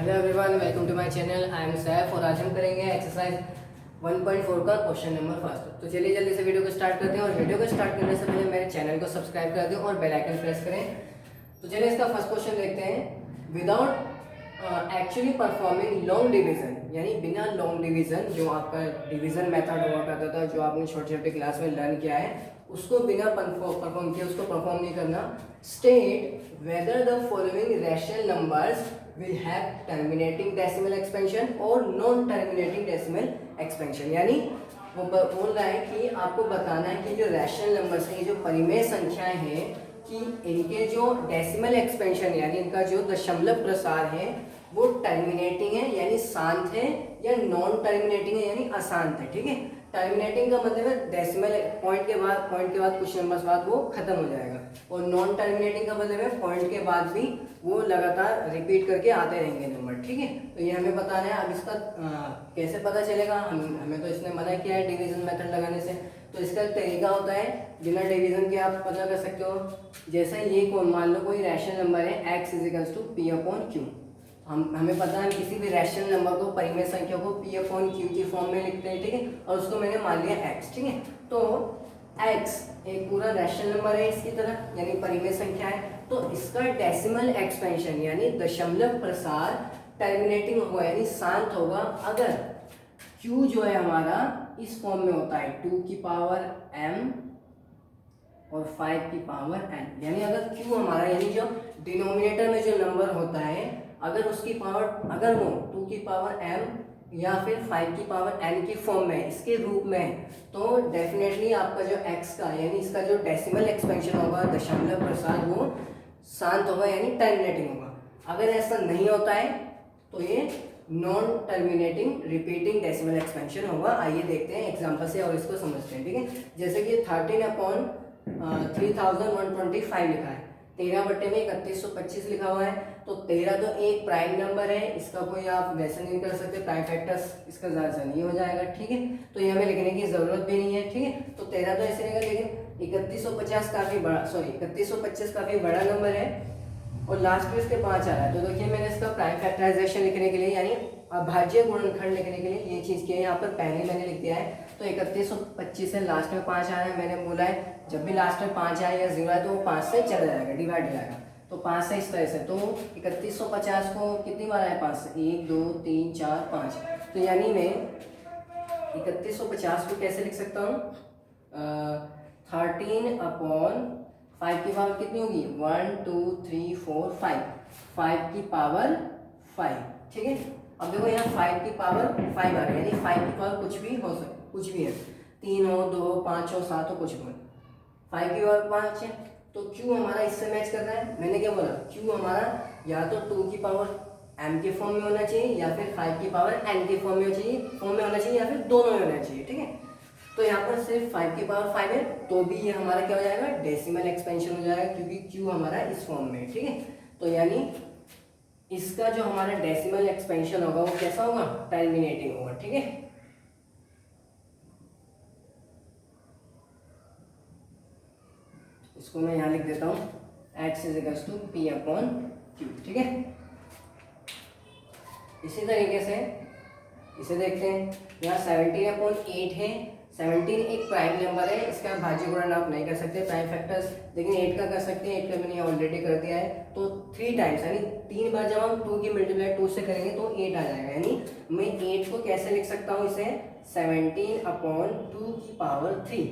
Hello everyone, welcome to my channel. I am Saif और आज हम करेंगे एक्सरसाइज 1.4 का क्वेश्चन नंबर फर्स्ट। तो चलिए जल्दी से वीडियो को स्टार्ट करते हैं और वीडियो को स्टार्ट करने से पहले मेरे चैनल को सब्सक्राइब कर दें और बेल आइकन प्रेस करें। तो चलिए इसका फर्स्ट क्वेश्चन देखते हैं। Without actually performing long division, यानी बिना लॉन्ग डिवीजन, जो आपका डिवीजन मेथड हुआ करता था, जो आपने छोटे छोटे क्लास में लर्न किया है, उसको बिना परफॉर्म किए उसको परफॉर्म नहीं करना। State whether the following rational numbers will have terminating decimal expansion और non terminating decimal expansion। यानी वो बोल रहा है कि आपको बताना है कि जो रैशनल नंबर्स हैं, ये जो परिमेय संख्याएं हैं, कि इनके जो डेसिमल एक्सपेंशन यानी इनका जो दशमलव प्रसार है वो टर्मिनेटिंग है यानी शांत है, या नॉन टर्मिनेटिंग है यानी अशांत है। ठीक है, टर्मिनेटिंग का मतलब है डेसिमल पॉइंट के बाद कुछ नंबर्स बाद वो खत्म हो जाएगा, और नॉन टर्मिनेटिंग का मतलब है पॉइंट के बाद भी वो लगातार रिपीट करके आते रहेंगे नंबर। ठीक है, तो ये हमें बताना है। अब इसका कैसे पता चलेगा, हमें तो इसने मना किया है डिवीजन मेथड लगाने से। तो इसका तरीका होता है, बिना डिवीजन के आप पता कर सकते हो। जैसे ये कौन, मान लो कोई रैशनल नंबर है x = p/q। हमें पता है किसी भी रैशनल नंबर को, परिमेय संख्या को p/q की फॉर्म में लिखते हैं। ठीक है, और उसको मैंने मान लिया x। ठीक है, तो x एक पूरा रैशनल नंबर है इसकी तरह, यानी परिमेय संख्या है। तो इसका डेसिमल एक्सपेंशन यानी दशमलव प्रसार टर्मिनेटिंग होगा यानी शांत होगा अगर q जो है हमारा इस फॉर्म में होता है 2 की पावर m और 5 की पावर n। यानी अगर q हमारा, यानी जो डिनोमिनेटर में जो नंबर होता है, अगर उसकी पावर, अगर वो 2 की पावर m या फिर 5 की पावर n की फॉर्म में, इसके रूप में, तो डेफिनेटली आपका जो x का, यानी इसका जो डेसिमल एक्सपेंशन होगा, दशमलव प्रसार, वो शांत होगा यानी टर्मिनेटिंग होगा। अगर ऐसा नहीं होता है तो ये non terminating repeating decimal expansion होगा। आइए देखते हैं एग्जांपल से और इसको समझते हैं। ठीक है, जैसे कि 13/3125 लिखा है, 13/3125 लिखा हुआ है। तो 13 तो एक प्राइम नंबर है, इसका कोई आप वैसे नहीं कर सकते, प्राइम फैक्टर्स इसका ज़्यादा नहीं हो जाएगा। ठीक है, तो ये हमें लिखने की ज़रूरत भी नहीं है। ठीक है, तो 13 तो ऐसे रहेगा, लेकिन 3150 काफ़ी बड़ा, 3125 काफ़ी बड़ा नंबर है और लास्ट में इसके 5 आ रहा है। तो देखिए, मैंने इसका प्राइम फैक्टराइजेशन लिखने के लिए, यानी अभाज्य गुणनखंड लिखने के लिए ये चीज़ की है। यहाँ पर पहले मैंने लिख दिया है। तो 3125 से लास्ट में 5 आ रहा है, मैंने बोला है जब भी लास्ट में 5 आए या 0 है तो वो 5 से चला जाएगा, डिवाइड हो जाएगा। तो 5 से इस तरह से, तो 3150 को कितनी बार आया 5 से, 1 2 3 4 5। तो यानी मैं 3150 को कैसे लिख सकता हूँ, 13/5 की पावर कितनी होगी, 1 2 3 4 5, 5 की पावर 5। ठीक है, अब देखो यहाँ 5 की पावर 5 आ रही है, यानी 5 की पावर कुछ भी हो सकता, कुछ भी है, 3 हो, 2 हो, 5 हो, 7 हो, कुछ भी हो। 5 की पावर 5 है, तो q हमारा इससे मैच कर रहा है। मैंने क्या बोला, q हमारा या तो 2 की पावर m के फॉर्म में होना चाहिए, या फिर 5 की पावर n के फॉर्म में होना चाहिए, या फिर दोनों में होना चाहिए। ठीक है, तो यहाँ पर सिर्फ 5 की पावर 5 है, तो भी ये हमारा क्या हो जाएगा, डेसिमल एक्सपेंशन हो जाएगा, क्योंकि q हमारा इस फॉर्म में है। ठीक है, तो यानी इसका जो हमारा डेसिमल एक्सपेंशन होगा वो कैसा होगा, टर्मिनेटिंग होगा। ठीक है, इसको मैं यहाँ लिख देता हूँ, x = p/q। ठीक है, इसी तरीके से इसे देखते हैं। यहाँ 17/8 है, 17 एक प्राइम नंबर है, इसका भाज्य गुणन आप नहीं कर सकते, प्राइम फैक्टर्स, लेकिन 8 का कर सकते हैं। 8 का मैंने ऑलरेडी कर दिया है। तो 3 टाइम्स, यानी 3 बार जब हम 2 की मल्टीप्लाई 2 से करेंगे तो 8 आ जाएगा। यानी मैं 8 को कैसे लिख सकता हूँ, इसे 17/2 की पावर 3।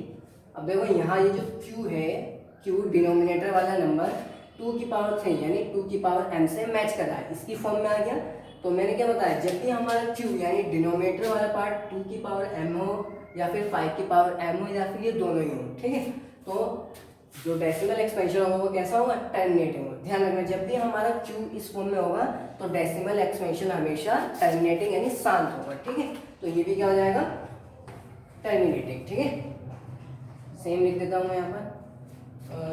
अब देखो यहाँ ये जो q है, q डिनोमिनेटर वाला नंबर 2 की पावर 3 यानी 2 की पावर m से मैच कर रहा है, इसकी फॉर्म में आ गया। तो मैंने क्या बताया, जब भी हमारा q यानी डिनोमिनेटर वाला पार्ट 2 की पावर m हो, या फिर 5 की पावर m हो, या फिर ये दोनों ही हो। ठीक है, तो जो डेसिमल एक्सपेंशन होगा वो कैसा होगा, टर्मिनेटिंग होगा। ध्यान रखना, जब भी हमारा q इस फॉर्म में होगा तो डेसिमल एक्सपेंशन हमेशा टर्मिनेटिंग यानी शांत होगा। ठीक है, तो ये भी क्या हो जाएगा, टर्मिनेटिंग। ठीक है, सेम लिख देता हूँ मैं यहाँ पर,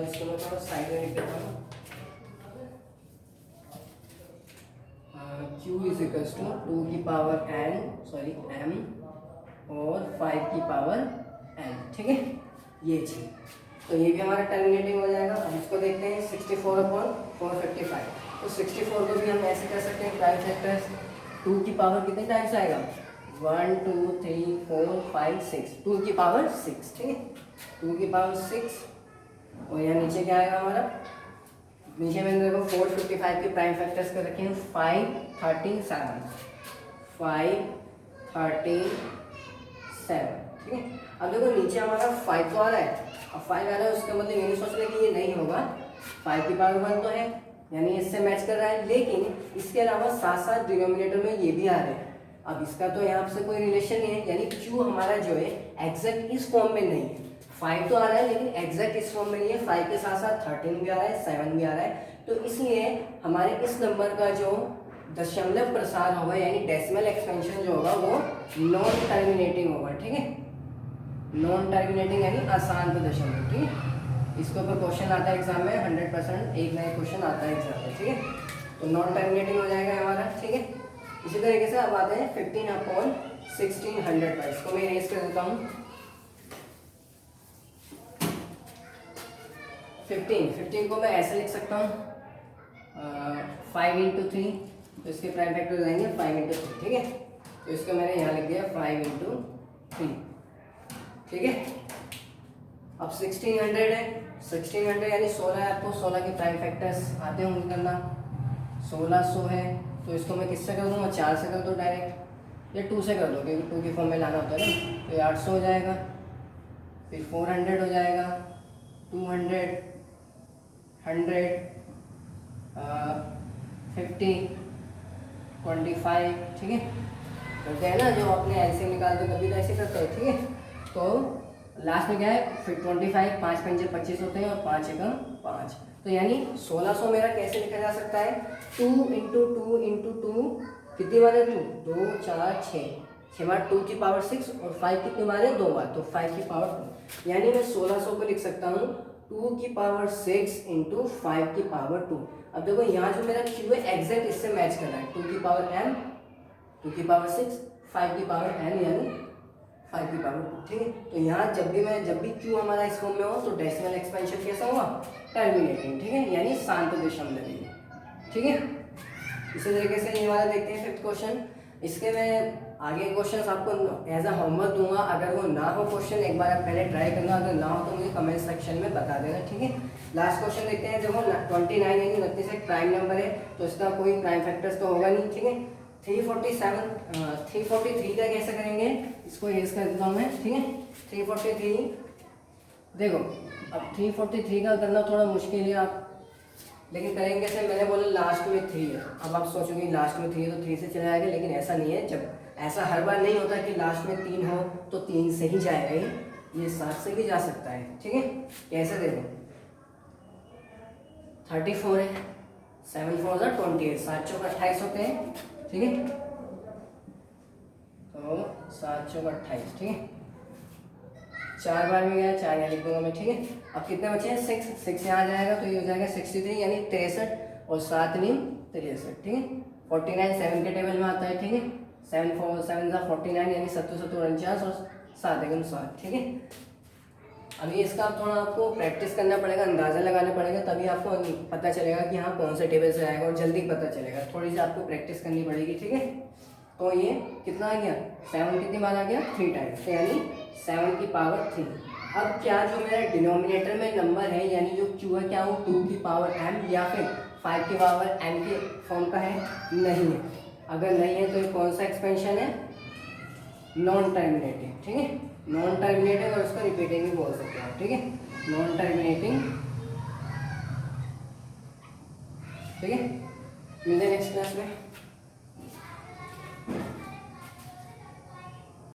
इसको मैं थोड़ा साइड में लिख देता हूँ। q = 2 की पावर m और 5 की पावर n। ठीक है, ये चीज, तो ये भी हमारा टर्मिनेटिंग हो जाएगा। अब इसको देखते हैं, 64/455। तो 64 को भी हम ऐसे कर सकते हैं प्राइम फैक्टर्स। 2 की पावर कितने टाइम्स आएगा? 1 2 3 4 5 6, 2 की पावर 6, ठीक है, 2 की पावर 6। और यहाँ नीचे क्या आएगा हमारा? नीचे मैंने देखो 455 के प्राइम फैक्टर्स कर रखे हैं 5 37, 5 37, ठीक है। अब देखो नीचे हमारा 5 तो आ रहा है, अब 5 आ रहा है उसका मतलब ये नहीं सोच रहे कि ये नहीं होगा, 5 की पावर 1 तो है यानी इससे मैच कर रहा है, लेकिन इसके अलावा साथ साथ डिनोमिनेटर में ये भी आ रहे हैं। अब इसका तो यहाँ से कोई रिलेशन नहीं है, यानी क्यू हमारा जो है एग्जैक्ट इस फॉर्म में नहीं है। 5 तो आ रहा है लेकिन एग्जैक्ट इस फॉर्म में नहीं है, 5 के साथ साथ 13 भी आ रहा है, 7 भी आ रहा है, तो इसलिए हमारे इस नंबर का जो दशमलव प्रसार होगा यानी डेसिमल एक्सपेंशन जो होगा वो नॉन टर्मिनेटिंग होगा, ठीक है, नॉन टर्मिनेटिंग यानी अशांत दशमलव, ठीक है। इसके ऊपर क्वेश्चन आता है एग्जाम में 100%, एक नया क्वेश्चन आता है एग्जाम में, ठीक है, तो नॉन टर्मिनेटिंग हो जाएगा हमारा, ठीक है। इसी तरीके से अब आते हैं 15/1600 पर, इसको मैं इरेज कर देता हूँ। 15 को मैं ऐसे लिख सकता हूँ 5 × 3, तो इसके प्राइम फैक्टर हो जाएंगे 5 × 3, ठीक है, तो इसको मैंने यहाँ लिख दिया 5 × 3, ठीक है। अब 1600 है, 1600 यानी 16 है, आपको 16 के प्राइम फैक्टर्स आते होंगे करना, 1600 है, तो इसको मैं किससे कर दूँगा? 4 से कर दो डायरेक्ट, या 2 से कर दो क्योंकि 2 की फॉर्म में लाना होता है ना, तो ये 800 हो जाएगा, फिर 400 हो जाएगा, 200, 100, 50, 25, ठीक है, करते हैं ना जो अपने एलसीएम निकालते कभी तो ऐसे करते हैं, ठीक है। तो लास्ट में क्या है? फिर 25, 5 × 5 = 25 होते हैं और 5 × 1 = 5, तो यानी 1600 मेरा कैसे लिखा जा सकता है? 2 × 2 × 2, कितनी बार है 2? 2 4 6, 6 बार 2 की पावर 6 और 5 कितनी बार है? 2 बार, तो 5 की पावर 2, यानी मैं 1600 को लिख सकता हूँ 2 की पावर 6 × 5 की पावर 2। अब देखो यहाँ जो मेरा क्यू है एग्जैक्ट इससे मैच कर रहा है, 2 की पावर m, 2 की पावर 6, 5 की पावर n यानी 5 की पावर 2, ठीक है। तो यहाँ जब भी क्यू हमारा इस फॉर्म में हो तो डेसिमल एक्सपेंशन कैसा होगा? टर्मिनेटिंग, ठीक है, यानी शांत दशमलवी, ठीक है। इसी तरीके से ये वाला देखते हैं 5th क्वेश्चन। इसके मैं आगे क्वेश्चन आपको एज अ होमवर्क दूंगा, अगर वो ना हो क्वेश्चन एक बार आप पहले ट्राई करना, अगर ना हो तो मुझे कमेंट सेक्शन में बता देना, ठीक है। लास्ट क्वेश्चन देखते हैं, देखो 29 यानी 29 एक प्राइम नंबर है तो इसका कोई प्राइम फैक्टर्स तो होगा नहीं, ठीक है। 343 का कैसे करेंगे? इसको इरेज कर देता हूँ मैं, ठीक है। 343 देखो, अब 343 का करना थोड़ा मुश्किल है आप, लेकिन करेंगे से मैंने बोला लास्ट में 3 है, अब आप सोचोगे लास्ट में 3 है तो 3 से चला जाएगा, लेकिन ऐसा नहीं है, जब ऐसा हर बार नहीं होता कि लास्ट में 3 हो तो 3 से ही जाएगा, ये 7 से भी जा सकता है, ठीक है। कैसे देखो 34 है, 7 4 28, 7 चौक 28 होते हैं, ठीक है, तो 7 चौक 28, ठीक है, 4 बार में गया, 4 यहाँ लिख दूंगा मैं, ठीक है। अब कितने बचे हैं? 6 यहाँ जाएगा तो ये हो जाएगा 63 यानी 63 और 7 9 63, ठीक है। 49 7 के टेबल में आता है, ठीक है, 7 4 7 49 यानी 77 49 और 7 1 7, ठीक है। अभी इसका थोड़ा आपको प्रैक्टिस करना पड़ेगा, अंदाज़ा लगाना पड़ेगा, तभी आपको पता चलेगा कि हाँ कौन से टेबल से आएगा और जल्दी पता चलेगा, थोड़ी सी आपको प्रैक्टिस करनी पड़ेगी, ठीक है। तो ये कितना आ गया? 7 कितनी बार आ गया? 3 टाइम्स, यानी 7 की पावर 3। अब क्या जो मेरा डिनोमिनेटर में नंबर है यानी जो क्यू है, क्या वो 2 की पावर m या फिर 5 की पावर n के फॉर्म का है? नहीं है। अगर नहीं है तो ये कौन सा एक्सपेंशन है? नॉन टर्मिनेटिंग, ठीक है, नॉन टर्मिनेटिंग, और उसको रिपीटिंग भी बोल सकते हैं, ठीक है, नॉन टर्मिनेटिंग, ठीक है। मिलते हैं नेक्स्ट क्लास में।